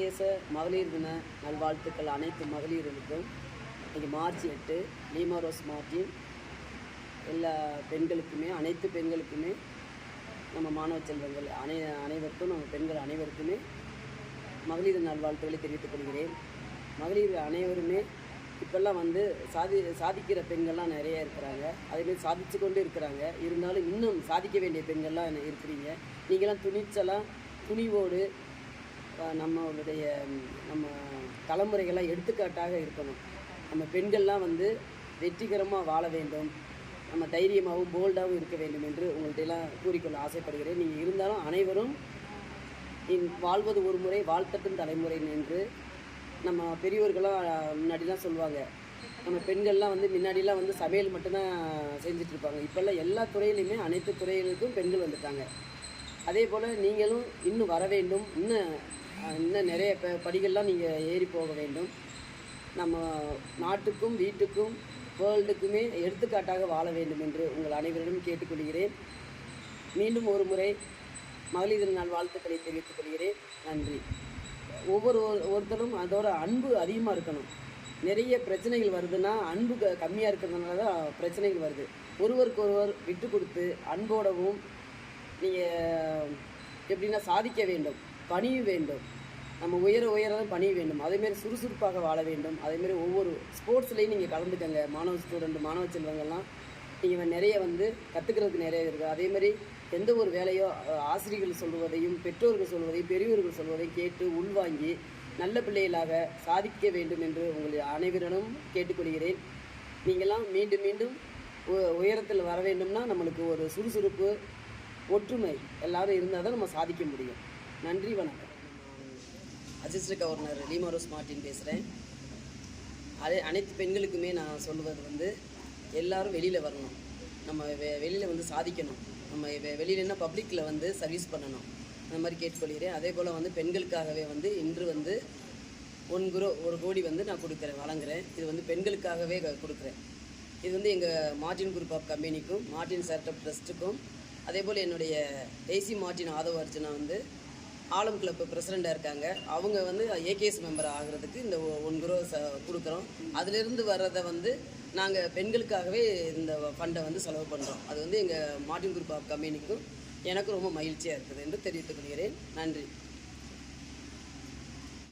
சர்வதேச மகளிர் தின நல்வாழ்த்துக்கள் அனைத்து மகளிர்களுக்கும். இன்றைக்கி மார்ச் 8 லீமா ரோஸ் மார்ட்டின் எல்லா பெண்களுக்குமே, அனைத்து பெண்களுக்குமே, நம்ம மாணவ செல்வங்கள் அனைவருக்கும், நம்ம பெண்கள் அனைவருக்குமே மகளிர் நல்வாழ்த்துக்களை தெரிவித்துக் கொள்கிறேன். மகளிர் அனைவருமே இப்போல்லாம் சாதிக்கிற பெண்கள்லாம் நிறைய இருக்கிறாங்க. அதேமாதிரி சாதித்து கொண்டு இருக்கிறாங்க. இருந்தாலும் இன்னும் சாதிக்க வேண்டிய பெண்கள்லாம் இருக்கிறீங்க. நீங்களாம் துணிவோடு நம்ம தலைமுறைகள்லாம் எடுத்துக்காட்டாக இருக்கணும். நம்ம பெண்கள்லாம் வெற்றிகரமாக வாழ வேண்டும், நம்ம தைரியமாகவும் போல்டாகவும் இருக்க வேண்டும் என்று உங்கள்கிட்டலாம் கூறிக்கொள்ள ஆசைப்படுகிறேன். நீங்கள் இருந்தாலும் அனைவரும் வாழ்வது ஒரு முறை வாழ்த்தட்டும் தலைமுறை என்று நம்ம பெரியவர்களாம் முன்னாடிலாம் சொல்லுவாங்க. நம்ம பெண்கள்லாம் முன்னாடிலாம் சமையல் மட்டும்தான் செஞ்சிட்ருப்பாங்க. இப்போல்லாம் எல்லா துறையிலையுமே அனைத்து துறைகளுக்கும் பெண்கள் வந்துட்டாங்க. அதே போல் நீங்களும் இன்னும் வர வேண்டும். இன்னும் நிறைய படிகள்லாம் நீங்கள் ஏறி போக வேண்டும். நம்ம நாட்டுக்கும் வீட்டுக்கும் வேர்ல்டுக்குமே எடுத்துக்காட்டாக வாழ வேண்டும் என்று உங்கள் அனைவரிடம் கேட்டுக்கொள்கிறேன். மீண்டும் ஒரு முறை மகளிர் தின நாள் வாழ்த்துக்களை தெரிவித்துக் கொள்கிறேன். நன்றி. ஒருத்தரும் அதோட அன்பு அதிகமாக இருக்கணும். நிறைய பிரச்சனைகள் வருதுன்னா அன்பு கம்மியாக இருக்கிறதுனால தான் பிரச்சனைகள் வருது. ஒருவருக்கு ஒருவர் விட்டு கொடுத்து அன்போடவும் நீங்கள் எப்படின்னா சாதிக்க வேண்டும், பணிய வேண்டும். நம்ம உயரம் பணிய வேண்டும். அதேமாரி சுறுசுறுப்பாக வாழ வேண்டும். அதேமாரி ஒவ்வொரு ஸ்போர்ட்ஸ்லேயும் நீங்கள் கலந்துக்கங்க. மாணவ செல்வங்கள்லாம் நீங்கள் நிறைய கற்றுக்கிறதுக்கு நிறைய இருக்குது. அதேமாதிரி எந்த ஒரு வேலையோ ஆசிரியர்கள் சொல்வதையும், பெற்றோர்கள் சொல்வதையும், பெரியவர்கள் சொல்வதையும் கேட்டு உள்வாங்கி நல்ல பிள்ளைகளாக சாதிக்க வேண்டும் என்று உங்களை அனைவரிடம் கேட்டுக்கொள்கிறேன். நீங்களாம் மீண்டும் மீண்டும் உயரத்தில் வர வேண்டும்னா நம்மளுக்கு ஒரு சுறுசுறுப்பு, ஒற்றுமை எல்லோரும் இருந்தால் தான் நம்ம சாதிக்க முடியும். நன்றி, வணக்கம். Assistant governor Lima rose Martin பேசுகிறேன். அனைத்து பெண்களுக்குமே நான் சொல்லுவது எல்லோரும் வெளியில் வரணும். நம்ம வெளியில் சாதிக்கணும். நம்ம வெளியிலன்னா பப்ளிக்கில் சர்வீஸ் பண்ணணும். அந்த மாதிரி கேட்டுக்கொள்கிறேன். அதே போல் பெண்களுக்காகவே இன்று 1 கோடி நான் கொடுக்குறேன், வழங்குகிறேன். இது பெண்களுக்காகவே கொடுக்குறேன். இது எங்கள் மார்ட்டின் குரூப் ஆஃப் கம்பெனிக்கும், மார்ட்டின் சேரிட்டபிள் ட்ரஸ்ட்டுக்கும், அதே போல் என்னுடைய ஏசி மார்ட்டின் ஆதவ அர்ச்சனா ஆலம் கிளப்பு பிரசிடெண்ட்டாக இருக்காங்க. அவங்க ஏகேஎஸ் மெம்பர் ஆகிறதுக்கு இந்த 1 crore கொடுக்குறோம். அதிலிருந்து வர்றதை நாங்கள் பெண்களுக்காகவே இந்த ஃபண்டை செலவு பண்ணுறோம். அது எங்கள் மார்ட்டின் குரூப் ஆஃப் கம்பெனிக்கும் எனக்கு ரொம்ப மகிழ்ச்சியாக இருக்குது என்று தெரிவித்துக் கொள்கிறேன். நன்றி.